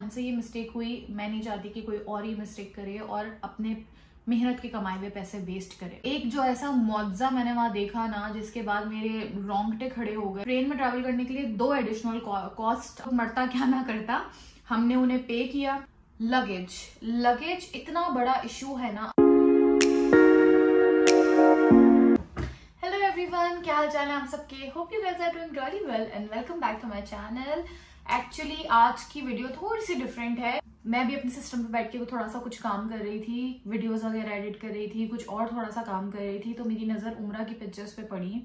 हमसे ये मिस्टेक हुई, मैं नहीं चाहती कि कोई और ये मिस्टेक करे और अपने मेहनत के कमाए हुए पैसे वेस्ट करे। एक जो ऐसा मुआवजा मैंने वहां देखा ना, जिसके बाद मेरे रोंगटे खड़े हो गए। ट्रेन में ट्रैवल करने के लिए 2 एडिशनल कॉस्ट मरता क्या ना करता, हमने उन्हें पे किया। लगेज इतना बड़ा इशू है ना। हेलो एवरीवन, क्या हाल चाल है आप सबके? Hope you guys are doing really well and welcome back to my channel. Actually आज की वीडियो थोड़ी सी डिफरेंट है। मैं भी अपने सिस्टम पे बैठ के थोड़ा सा कुछ काम कर रही थी, वीडियोस वगैरह एडिट कर रही थी, कुछ और थोड़ा सा काम कर रही थी, तो मेरी नज़र उम्रा की पिक्चर्स पे पड़ी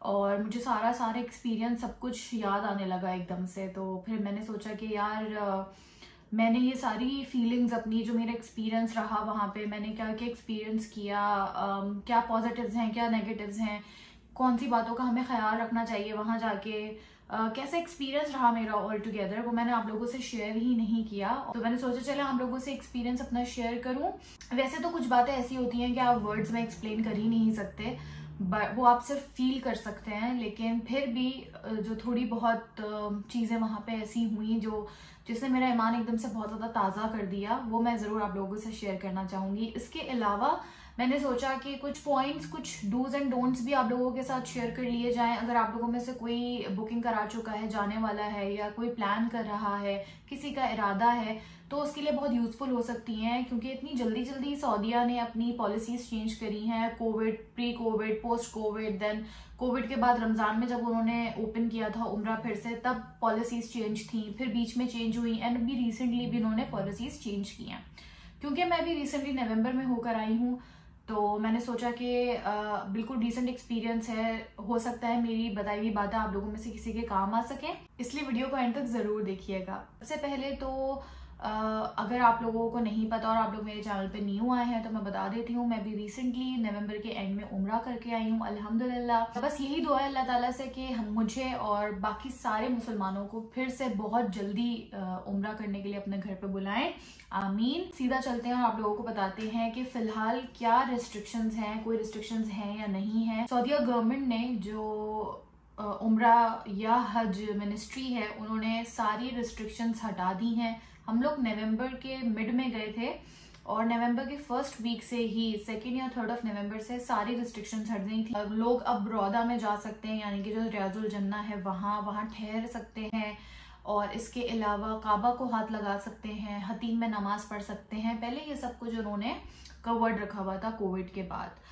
और मुझे सारे एक्सपीरियंस सब कुछ याद आने लगा एकदम से। तो फिर मैंने सोचा कि यार मैंने ये सारी फीलिंग्स अपनी, जो मेरा एक्सपीरियंस रहा वहाँ पे, मैंने क्या क्या एक्सपीरियंस किया, क्या पॉजिटिव्स हैं क्या नेगेटिव्स हैं, कौन सी बातों का हमें ख्याल रखना चाहिए वहाँ जाके, कैसा एक्सपीरियंस रहा मेरा ऑल टुगेदर, वो मैंने आप लोगों से शेयर ही नहीं किया। तो मैंने सोचा चले आप लोगों से एक्सपीरियंस अपना शेयर करूं। वैसे तो कुछ बातें ऐसी होती हैं कि आप वर्ड्स में एक्सप्लेन कर ही नहीं सकते, वो आप सिर्फ फील कर सकते हैं। लेकिन फिर भी जो थोड़ी बहुत चीज़ें वहाँ पे ऐसी हुई जिसने मेरा ईमान एकदम से बहुत ज़्यादा ताज़ा कर दिया, वो मैं ज़रूर आप लोगों से शेयर करना चाहूँगी। इसके अलावा मैंने सोचा कि कुछ पॉइंट्स, कुछ डूज एंड डोंट्स भी आप लोगों के साथ शेयर कर लिए जाएं। अगर आप लोगों में से कोई बुकिंग करा चुका है, जाने वाला है, या कोई प्लान कर रहा है, किसी का इरादा है, तो उसके लिए बहुत यूजफुल हो सकती हैं। क्योंकि इतनी जल्दी सऊदीया ने अपनी पॉलिसीज चेंज करी हैं। Covid, pre Covid, post Covid, then Covid के बाद रमजान में जब उन्होंने ओपन किया था उम्रा फिर से, तब पॉलिसीज चेंज थी, फिर बीच में चेंज हुई एंड अभी रिसेंटली भी इन्होंने पॉलिसीज चेंज की हैं। क्योंकि मैं भी रिसेंटली नवंबर में होकर आई हूँ, तो मैंने सोचा कि बिल्कुल रिसेंट एक्सपीरियंस है, हो सकता है मेरी बताई हुई बातें आप लोगों में से किसी के काम आ सकें, इसलिए वीडियो को एंड तक जरूर देखिएगा। सबसे पहले तो अगर आप लोगों को नहीं पता और आप लोग मेरे चैनल पे न्यू आए हैं तो मैं बता देती हूँ, मैं भी रिसेंटली नवंबर के एंड में उम्रा करके आई हूँ अल्हम्दुलिल्लाह। बस यही दुआ है अल्लाह ताला से कि हम मुझे और बाकी सारे मुसलमानों को फिर से बहुत जल्दी उम्रा करने के लिए अपने घर पे बुलाएं, आमीन। सीधा चलते हैं और आप लोगों को बताते हैं कि फिलहाल क्या रिस्ट्रिक्शंस हैं, कोई रिस्ट्रिक्शंस हैं या नहीं है। सऊदीया गवर्नमेंट ने जो उम्रा या हज मिनिस्ट्री है, उन्होंने सारी रिस्ट्रिक्शंस हटा दी हैं। हम लोग नवंबर के मिड में गए थे और नवंबर के फर्स्ट वीक से ही 2 या 3 नवंबर से सारी रिस्ट्रिक्शंस हट गई थी। लोग अब रौदा में जा सकते हैं, यानी कि जो रियाजुल जन्ना है वहाँ ठहर सकते हैं, और इसके अलावा काबा को हाथ लगा सकते हैं, हतीम में नमाज पढ़ सकते हैं। पहले ये सब कुछ उन्होंने कवर्ड रखा हुआ था कोविड के बाद।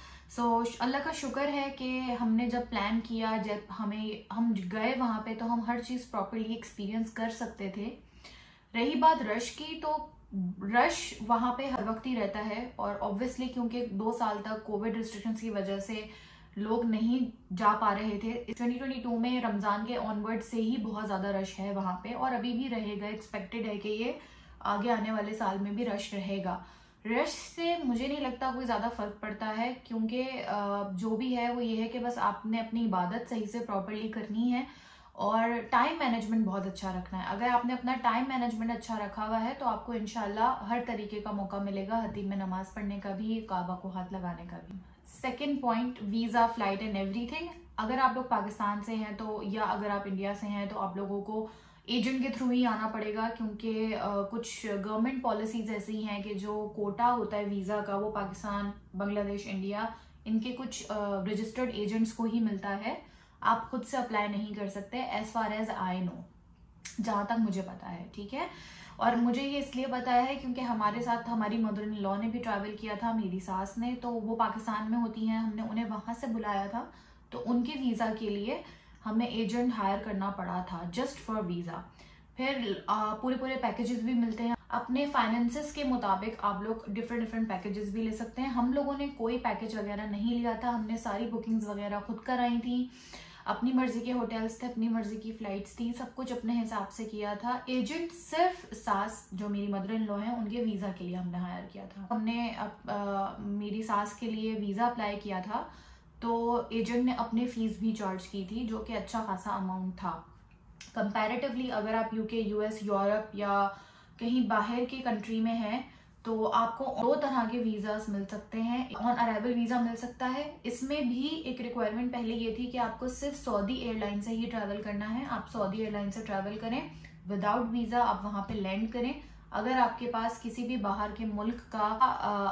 अल्लाह का शुक्र है कि हमने जब प्लान किया, जब हम गए वहाँ पे, तो हम हर चीज़ प्रॉपरली एक्सपीरियंस कर सकते थे। रही बात रश की, तो रश वहाँ पे हर वक्त ही रहता है, और ऑब्वियसली क्योंकि 2 साल तक कोविड रिस्ट्रिक्शंस की वजह से लोग नहीं जा पा रहे थे। 2022 में रमजान के ऑनवर्ड से ही बहुत ज्यादा रश है वहाँ पे, और अभी भी रहेगा। एक्सपेक्टेड है कि ये आगे आने वाले साल में भी रश रहेगा। रश से मुझे नहीं लगता कोई ज्यादा फर्क पड़ता है, क्योंकि जो भी है वो ये है कि बस आपने अपनी इबादत सही से प्रॉपरली करनी है और टाइम मैनेजमेंट बहुत अच्छा रखना है। अगर आपने अपना टाइम मैनेजमेंट अच्छा रखा हुआ है तो आपको इंशाल्लाह हर तरीके का मौका मिलेगा, हतीम में नमाज पढ़ने का भी, काबा को हाथ लगाने का भी। Second point, visa, flight and everything. अगर आप लोग पाकिस्तान से हैं तो, या अगर आप इंडिया से हैं तो आप लोगों को एजेंट के थ्रू ही आना पड़ेगा, क्योंकि कुछ गवर्नमेंट पॉलिसीज ऐसी हैं कि जो कोटा होता है वीजा का, वो पाकिस्तान, बांग्लादेश, इंडिया, इनके कुछ रजिस्टर्ड एजेंट्स को ही मिलता है। आप खुद से अप्लाई नहीं कर सकते, as far as I know, जहां तक मुझे पता है, ठीक है। और मुझे ये इसलिए पता है क्योंकि हमारे साथ हमारी मदर इन लॉ ने भी ट्रैवल किया था, मेरी सास ने, तो वो पाकिस्तान में होती हैं, हमने उन्हें वहां से बुलाया था, तो उनके वीजा के लिए हमें एजेंट हायर करना पड़ा था, जस्ट फॉर वीजा। फिर पूरे पैकेजेस भी मिलते हैं। अपने फाइनेंसेस के मुताबिक आप लोग डिफरेंट पैकेजेस भी ले सकते हैं। हम लोगों ने कोई पैकेज वगैरह नहीं लिया था, हमने सारी बुकिंग्स वगैरह खुद कराई थी, अपनी मर्जी के होटल्स थे, अपनी मर्जी की फ्लाइट्स थी, सब कुछ अपने हिसाब से किया था। एजेंट सिर्फ सास, जो मेरी मदर इन लॉ है, उनके वीजा के लिए हमने हायर किया था। हमने मेरी सास के लिए वीजा अप्लाई किया था, तो एजेंट ने अपनी फीस भी चार्ज की थी, जो कि अच्छा खासा अमाउंट था कंपैरेटिवली। अगर आप यूके, यूएस, यूरोप या कहीं बाहर के कंट्री में हैं तो आपको 2 तरह के वीजास मिल सकते हैं। ऑन अराइवल वीजा मिल सकता है, इसमें भी एक रिक्वायरमेंट पहले ये थी कि आपको सिर्फ सऊदी एयरलाइन से ही ट्रैवल करना है। आप सऊदी एयरलाइन से ट्रैवल करें विदाउट वीजा आप वहां पे लैंड करें। अगर आपके पास किसी भी बाहर के मुल्क का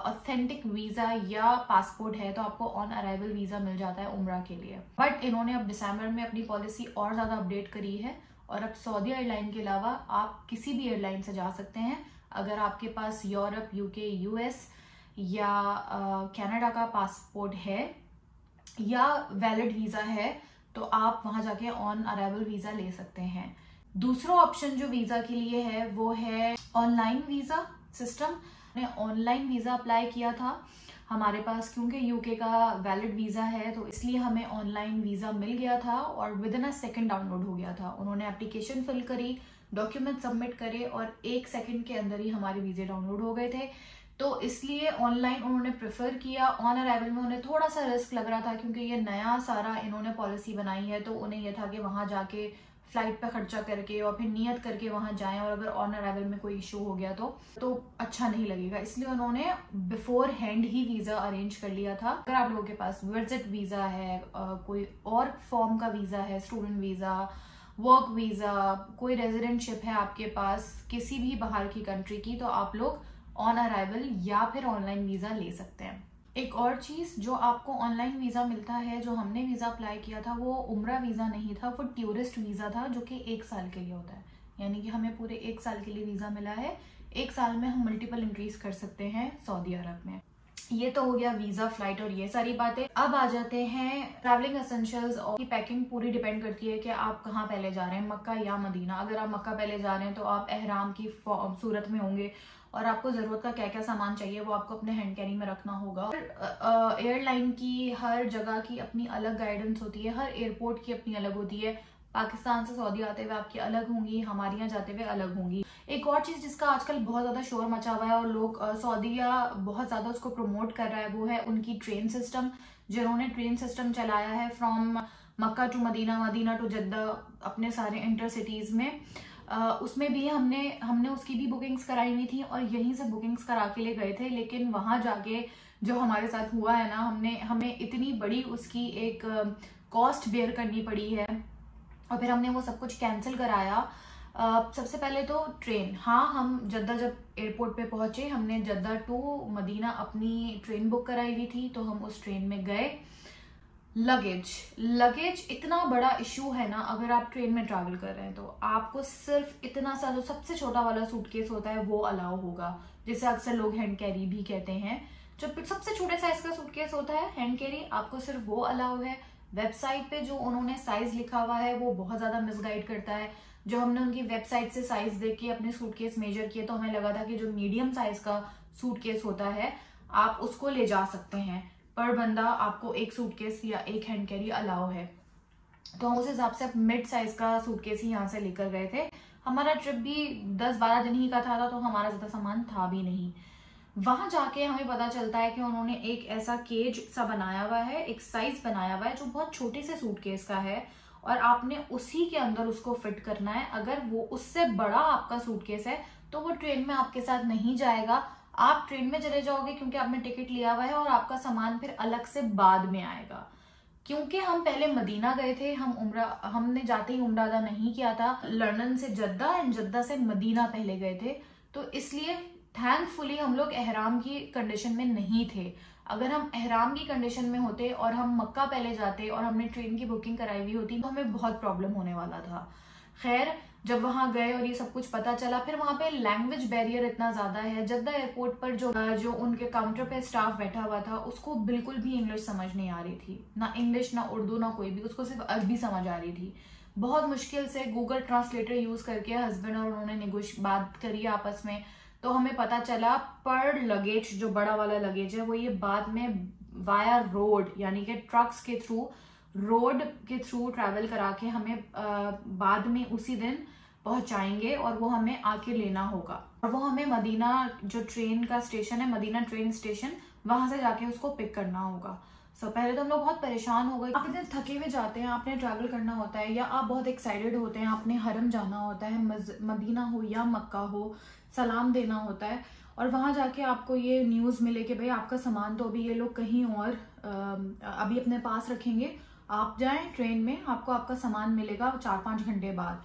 ऑथेंटिक वीजा या पासपोर्ट है तो आपको ऑन अराइवल वीजा मिल जाता है उम्रा के लिए। बट इन्होंने अब दिसंबर में अपनी पॉलिसी और ज्यादा अपडेट करी है और अब सऊदी एयरलाइन के अलावा आप किसी भी एयरलाइन से जा सकते हैं। अगर आपके पास यूरोप, यूके, यूएस या कनाडा का पासपोर्ट है या वैलिड वीजा है तो आप वहां जाके ऑन अराइवल वीजा ले सकते हैं। दूसरा ऑप्शन जो वीजा के लिए है वो है ऑनलाइन वीजा सिस्टम। मैंने ऑनलाइन वीजा अप्लाई किया था हमारे पास, क्योंकि यूके का वैलिड वीजा है तो इसलिए हमें ऑनलाइन वीजा मिल गया था और with in a second download हो गया था। उन्होंने एप्लीकेशन फिल करी, डॉक्यूमेंट सबमिट करे और 1 सेकंड के अंदर ही हमारे वीजे डाउनलोड हो गए थे। तो इसलिए ऑनलाइन उन्होंने प्रेफर किया। ऑन अराइवल में उन्हें थोड़ा सा रिस्क लग रहा था क्योंकि ये नया सारा इन्होंने पॉलिसी बनाई है, तो उन्हें यह था कि वहां जाके फ्लाइट पे खर्चा करके और फिर नियत करके वहां जाएं और अगर ऑन अराइवल में कोई इशू हो गया तो अच्छा नहीं लगेगा। इसलिए उन्होंने बिफोर हैंड ही वीजा अरेंज कर लिया था। अगर आप लोगों के पास विजिट वीजा है, कोई और फॉर्म का वीजा है, स्टूडेंट वीजा, वर्क वीजा, कोई रेजिडेंटशिप है आपके पास किसी भी बाहर की कंट्री की, तो आप लोग ऑन अराइवल या फिर ऑनलाइन वीजा ले सकते हैं। एक और चीज जो आपको ऑनलाइन वीजा मिलता है, जो हमने वीजा अप्लाई किया था वो उम्रा वीजा नहीं था, वो टूरिस्ट वीजा था जो कि 1 साल के लिए होता है। यानी कि हमें पूरे 1 साल के लिए वीजा मिला है। 1 साल में हम मल्टीपल एंट्रीज कर सकते हैं सऊदी अरब में। ये तो हो गया वीजा, फ्लाइट और ये सारी बातें। अब आ जाते हैं ट्रैवलिंग एसेंशियल्स और की पैकिंग पूरी डिपेंड करती है कि आप कहाँ पहले जा रहे हैं, मक्का या मदीना। अगर आप मक्का पहले जा रहे हैं तो आप एहराम की सूरत में होंगे और आपको जरूरत का क्या क्या सामान चाहिए वो आपको अपने हैंड कैरी में रखना होगा। एयरलाइन की हर जगह की अपनी अलग गाइडेंस होती है, हर एयरपोर्ट की अपनी अलग होती है। पाकिस्तान से सऊदी आते हुए आपकी अलग होंगी, हमारे यहाँ जाते हुए अलग होंगी। एक और चीज जिसका आजकल बहुत ज्यादा शोर मचा हुआ है और लोग सऊदीया बहुत ज्यादा उसको प्रमोट कर रहा है वो है उनकी ट्रेन सिस्टम। जिन्होंने ट्रेन सिस्टम चलाया है from Mecca to Medina, Medina to Jeddah, अपने सारे इंटरसिटीज में, उसमें भी हमने उसकी भी बुकिंग्स कराई हुई थी और यहीं से बुकिंग्स करा के लिए गए थे। लेकिन वहां जाके जो हमारे साथ हुआ है ना, हमें इतनी बड़ी उसकी एक कॉस्ट बेयर करनी पड़ी है और फिर हमने वो सब कुछ कैंसिल कराया। सबसे पहले तो ट्रेन, हाँ हम जद्दा जब एयरपोर्ट पे पहुंचे हमने जद्दा टू मदीना अपनी ट्रेन बुक कराई हुई थी तो हम उस ट्रेन में गए। लगेज इतना बड़ा इशू है ना, अगर आप ट्रेन में ट्रैवल कर रहे हैं तो आपको सिर्फ इतना सा जो सबसे छोटा वाला सूटकेस होता है वो अलाउ होगा, जिसे अक्सर लोग हैंड कैरी भी कहते हैं। जो सबसे छोटे साइज का सूटकेस होता है हैंड कैरी, आपको सिर्फ वो अलाउ है। वेबसाइट पे जो उन्होंने साइज लिखा हुआ है वो बहुत ज्यादा मिसगाइड करता है। जो हमने उनकी वेबसाइट से साइज देख के अपने सूटकेस मेजर किए तो हमें लगा था कि जो मीडियम साइज का सूटकेस होता है आप उसको ले जा सकते हैं, पर बंदा आपको एक सूटकेस या एक हैंड कैरी अलाउ है। तो हम उस हिसाब से मिड साइज का सूटकेस ही यहाँ से लेकर गए थे। हमारा ट्रिप भी 10-12 दिन ही का था तो हमारा ज्यादा सामान था भी नहीं। वहां जाके हमें पता चलता है कि उन्होंने एक ऐसा केज सा बनाया हुआ है, एक साइज बनाया हुआ है जो बहुत छोटे से सूटकेस का है और आपने उसी के अंदर उसको फिट करना है। अगर वो उससे बड़ा आपका सूटकेस है तो वो ट्रेन में आपके साथ नहीं जाएगा, आप ट्रेन में चले जाओगे क्योंकि आपने टिकट लिया हुआ है और आपका सामान फिर अलग से बाद में आएगा। क्योंकि हम पहले मदीना गए थे, हमने जाते ही उम्रा अदा नहीं किया था, लंदन से जद्दा एंड जद्दा से मदीना पहले गए थे, तो इसलिए थैंकफुली हम लोग एहराम की कंडीशन में नहीं थे। अगर हम एहराम की कंडीशन में होते और हम मक्का पहले जाते और हमने ट्रेन की बुकिंग कराई हुई होती तो हमें बहुत प्रॉब्लम होने वाला था। खैर जब वहां गए और ये सब कुछ पता चला, फिर वहां पे लैंग्वेज बैरियर इतना ज्यादा है। जद्दा एयरपोर्ट पर जो उनके काउंटर पे स्टाफ बैठा हुआ था उसको बिल्कुल भी इंग्लिश समझ नहीं आ रही थी, ना इंग्लिश ना उर्दू ना कोई भी, उसको सिर्फ अरबी समझ आ रही थी। बहुत मुश्किल से गूगल ट्रांसलेटर यूज करके हस्बैंड और उन्होंने बात करी आपस में, तो हमें पता चला पर लगेज जो बड़ा वाला लगेज है वो ये बाद में वाया रोड यानी कि ट्रक्स के थ्रू, रोड के थ्रू ट्रैवल करा के हमें बाद में उसी दिन पहुंचाएंगे और वो हमें आके लेना होगा। और वो हमें मदीना जो ट्रेन का स्टेशन है, मदीना ट्रेन स्टेशन, वहां से जाके उसको पिक करना होगा। पहले तो हम लोग बहुत परेशान हो गए। आप इतने थके हुए जाते हैं, आपने ट्रैवल करना होता है या आप बहुत एक्साइटेड होते हैं, आपने हरम जाना होता है, मदीना हो या मक्का हो, सलाम देना होता है और वहां जाके आपको ये न्यूज मिले कि भाई आपका सामान तो अभी ये लोग कहीं और अभी अपने पास रखेंगे, आप जाएं ट्रेन में, आपको आपका सामान मिलेगा 4-5 घंटे बाद।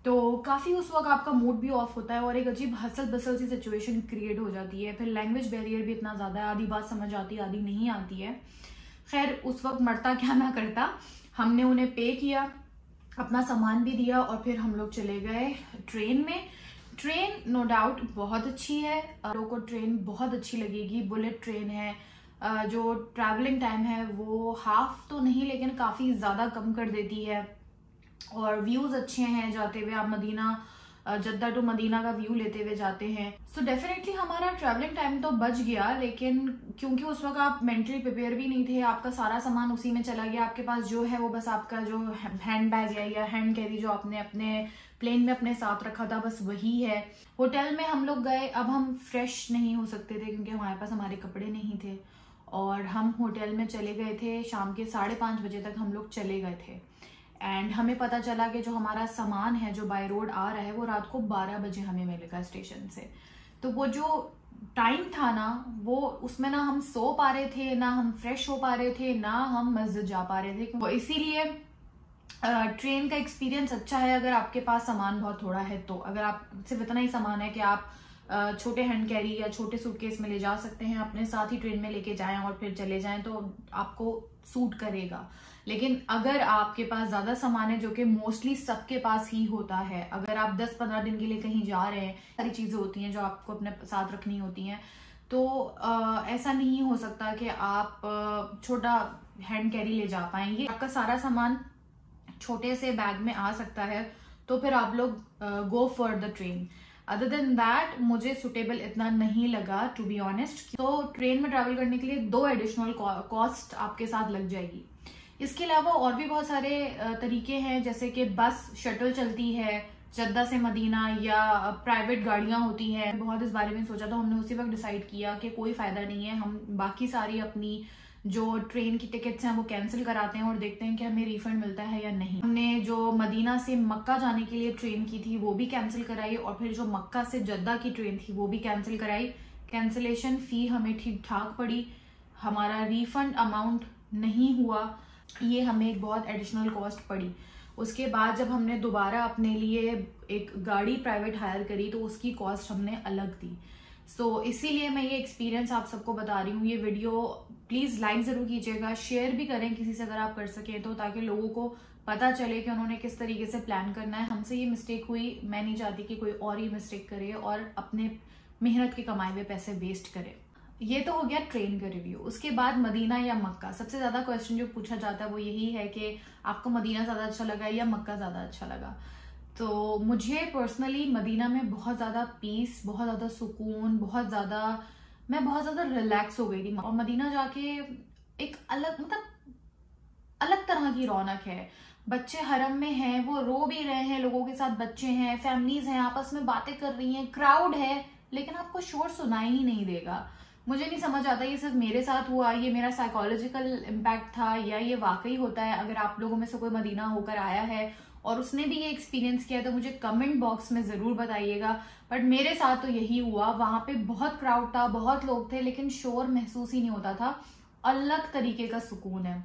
तो काफ़ी उस वक्त आपका मूड भी ऑफ होता है और एक अजीब हसल बसल सी सिचुएशन क्रिएट हो जाती है। फिर लैंग्वेज बैरियर भी इतना ज़्यादा है, आधी बात समझ आती है आधी नहीं आती है। खैर उस वक्त मरता क्या ना करता, हमने उन्हें पे किया, अपना सामान भी दिया और फिर हम लोग चले गए ट्रेन में। ट्रेन नो डाउट बहुत अच्छी है, लोगों को ट्रेन बहुत अच्छी लगेगी। बुलेट ट्रेन है, जो ट्रैवलिंग टाइम है वो हाफ तो नहीं लेकिन काफ़ी ज़्यादा कम कर देती है और व्यूज़ अच्छे हैं। जाते हुए आप मदीना जद्दा टू मदीना का व्यू लेते हुए जाते हैं। सो डेफिनेटली हमारा ट्रैवलिंग टाइम तो बच गया, लेकिन क्योंकि उस वक्त आप मेंटली प्रिपेयर भी नहीं थे, आपका सारा सामान उसी में चला गया। आपके पास जो है वो बस आपका जो हैंड बैग है या हैंड कैरी जो आपने अपने प्लेन में अपने साथ रखा था बस वही है। होटल में हम लोग गए, अब हम फ्रेश नहीं हो सकते थे क्योंकि हमारे पास हमारे कपड़े नहीं थे और हम होटल में चले गए थे शाम के 5:30 बजे तक हम लोग चले गए थे। एंड हमें पता चला कि जो हमारा सामान है जो बाय रोड आ रहा है वो रात को 12 बजे हमें मिलेगा स्टेशन से। तो वो जो टाइम था ना, वो उसमें ना हम सो पा रहे थे, ना हम फ्रेश हो पा रहे थे, ना हम मस्जिद जा पा रहे थे। तो इसीलिए ट्रेन का एक्सपीरियंस अच्छा है अगर आपके पास सामान बहुत थोड़ा है तो। अगर आप सिर्फ इतना ही सामान है कि आप छोटे हैंड कैरी या छोटे सूटकेस में ले जा सकते हैं, अपने साथ ही ट्रेन में लेके जाएं और फिर चले जाएं तो आपको सूट करेगा। लेकिन अगर आपके पास ज्यादा सामान है, जो कि मोस्टली सबके पास ही होता है, अगर आप 10-15 दिन के लिए कहीं जा रहे हैं, सारी चीजें होती हैं जो आपको अपने साथ रखनी होती हैं, तो ऐसा नहीं हो सकता कि आप छोटा हैंड कैरी ले जा पाएंगे। आपका सारा सामान छोटे से बैग में आ सकता है तो फिर आप लोग go for the train. Other than that मुझे सुटेबल इतना नहीं लगा टू बी ऑनेस्ट। तो ट्रेन में ट्रैवल करने के लिए 2 एडिशनल कॉस्ट आपके साथ लग जाएगी। इसके अलावा और भी बहुत सारे तरीके हैं, जैसे कि बस शटल चलती है जद्दा से मदीना या प्राइवेट गाड़ियां होती हैं। बहुत इस बारे में सोचा तो हमने उसी वक्त डिसाइड किया कि कोई फायदा नहीं है, हम बाकी सारी अपनी जो ट्रेन की टिकट्स हैं वो कैंसिल कराते हैं और देखते हैं कि हमें रिफंड मिलता है या नहीं। हमने जो मदीना से मक्का जाने के लिए ट्रेन की थी वो भी कैंसिल कराई और फिर जो मक्का से जद्दा की ट्रेन थी वो भी कैंसिल कराई। कैंसिलेशन फी हमें ठीक ठाक पड़ी, हमारा रिफंड अमाउंट नहीं हुआ, ये हमें एक बहुत एडिशनल कॉस्ट पड़ी। उसके बाद जब हमने दोबारा अपने लिए एक गाड़ी प्राइवेट हायर करी तो उसकी कॉस्ट हमने अलग दी। सो इसीलिए मैं ये एक्सपीरियंस आप सबको बता रही हूँ। ये वीडियो प्लीज लाइक जरूर कीजिएगा, शेयर भी करें किसी से अगर आप कर सके तो, ताकि लोगों को पता चले कि उन्होंने किस तरीके से प्लान करना है। हमसे ये मिस्टेक हुई, मैं नहीं चाहती कि कोई और ये मिस्टेक करे और अपने मेहनत के कमाए हुए पैसे वेस्ट करे। ये तो हो गया ट्रेन का रिव्यू। उसके बाद मदीना या मक्का, सबसे ज्यादा क्वेश्चन जो पूछा जाता है वो यही है कि आपको मदीना ज्यादा अच्छा लगा या मक्का ज्यादा अच्छा लगा। तो मुझे पर्सनली मदीना में बहुत ज्यादा पीस, बहुत ज्यादा सुकून, मैं बहुत ज्यादा रिलैक्स हो गई थी। और मदीना जाके एक अलग तरह की रौनक है। बच्चे हरम में हैं, वो रो भी रहे हैं, लोगों के साथ बच्चे हैं, फैमिलीज हैं, आपस में बातें कर रही हैं, क्राउड है, लेकिन आपको शोर सुनाई ही नहीं देगा। मुझे नहीं समझ आता ये सिर्फ मेरे साथ हुआ, ये मेरा साइकोलॉजिकल इम्पैक्ट था या ये वाकई होता है। अगर आप लोगों में से कोई मदीना होकर आया है और उसने भी ये एक्सपीरियंस किया तो मुझे कमेंट बॉक्स में जरूर बताइएगा। बट मेरे साथ तो यही हुआ, वहां पे बहुत क्राउड था, बहुत लोग थे, लेकिन शोर महसूस ही नहीं होता था। अलग तरीके का सुकून है।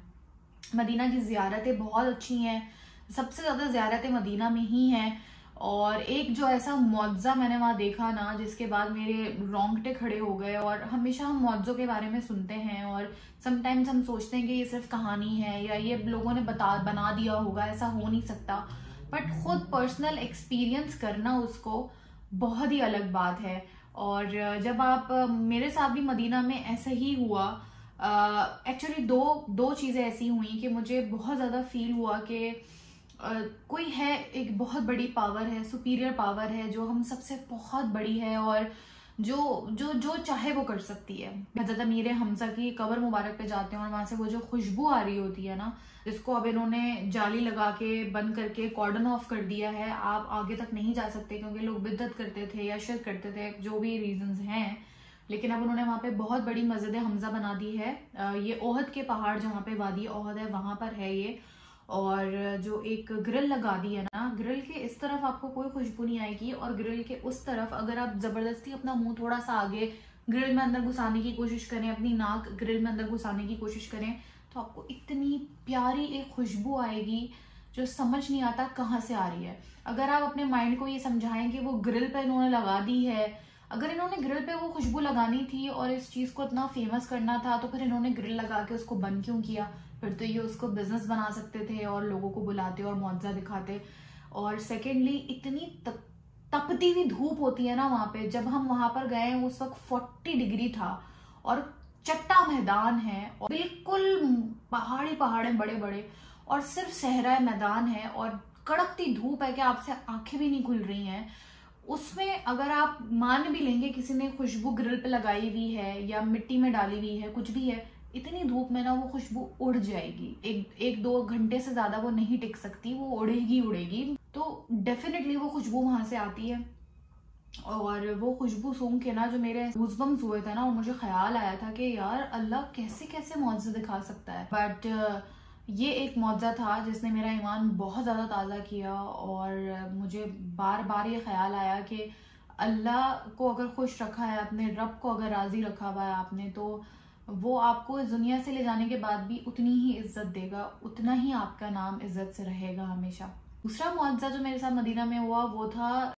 मदीना की ज़ियारतें बहुत अच्छी हैं, सबसे ज्यादा ज़ियारतें मदीना में ही हैं। और एक जो ऐसा मुआवजा मैंने वहां देखा ना, जिसके बाद मेरे रोंगटे खड़े हो गए। और हमेशा हम मुआवजों के बारे में सुनते हैं और समटाइम्स हम सोचते हैं कि ये सिर्फ कहानी है या ये लोगों ने बना दिया होगा, ऐसा हो नहीं सकता। बट खुद पर्सनल एक्सपीरियंस करना उसको बहुत ही अलग बात है। और जब आप, मेरे साथ भी मदीना में ऐसा ही हुआ। एक्चुअली दो चीजें ऐसी हुई कि मुझे बहुत ज्यादा फील हुआ कि कोई है, एक बहुत बड़ी पावर है, सुपीरियर पावर है जो हम सबसे बहुत बड़ी है और जो चाहे वो कर सकती है। हज़रत अमीर हमजा की कब्र मुबारक पे जाते हैं और वहां से वो जो खुशबू आ रही होती है ना, जिसको अब इन्होंने जाली लगा के बंद करके कॉर्डन ऑफ कर दिया है, आप आगे तक नहीं जा सकते क्योंकि लोग बिद्दत करते थे या शिर्क करते थे, जो भी रीजंस हैं। लेकिन अब उन्होंने वहां पे बहुत बड़ी मस्जिद हमजा बना दी है। ये ओहद के पहाड़ जहाँ पे वादी ओहद है वहां पर है ये। और जो एक ग्रिल लगा दी है ना, ग्रिल के इस तरफ आपको कोई खुशबू नहीं आएगी और ग्रिल के उस तरफ अगर आप जबरदस्ती अपना मुंह थोड़ा सा आगे ग्रिल में अंदर घुसाने की कोशिश करें, अपनी नाक ग्रिल में अंदर घुसाने की कोशिश करें, तो आपको इतनी प्यारी एक खुशबू आएगी जो समझ नहीं आता कहाँ से आ रही है। अगर आप अपने माइंड को ये समझाएं कि वो ग्रिल पे इन्होंने लगा दी है, अगर इन्होंने ग्रिल पे वो खुशबू लगानी थी और इस चीज को इतना फेमस करना था तो फिर इन्होंने ग्रिल लगा के उसको बंद क्यों किया? फिर तो ये उसको बिजनेस बना सकते थे और लोगों को बुलाते और मुआवजा दिखाते। और सेकेंडली, इतनी तपती हुई धूप होती है ना वहां पे। जब हम वहां पर गए उस वक्त 40 डिग्री था और चट्टा मैदान है और बिल्कुल पहाड़ हैं बड़े बड़े और सिर्फ सहरा मैदान है और कड़कती धूप है कि आपसे आंखें भी नहीं खुल रही हैं। उसमें अगर आप मान भी लेंगे किसी ने खुशबू ग्रिल पे लगाई हुई है या मिट्टी में डाली हुई है, कुछ भी है, इतनी धूप में ना वो खुशबू उड़ जाएगी। एक दो घंटे से ज्यादा वो नहीं टिक सकती, वो उड़ेगी। तो डेफिनेटली वो खुशबू वहां से आती है। और वो खुशबू सूंघ के ना जो मेरे गूज़बम्स हुए थे ना, और मुझे ख्याल आया था कि यार अल्लाह कैसे कैसे मौजज़ा दिखा सकता है। बट ये एक मौजज़ा था जिसने मेरा ईमान बहुत ज़्यादा ताज़ा किया और मुझे बार बार ये ख्याल आया कि अल्लाह को अगर खुश रखा है, अपने रब को अगर राज़ी रखा हुआ है आपने, तो वो आपको इस दुनिया से ले जाने के बाद भी उतनी ही इज्जत देगा, उतना ही आपका नाम इज्जत से रहेगा हमेशा। दूसरा मुआवजा जो मेरे साथ मदीना में हुआ वो था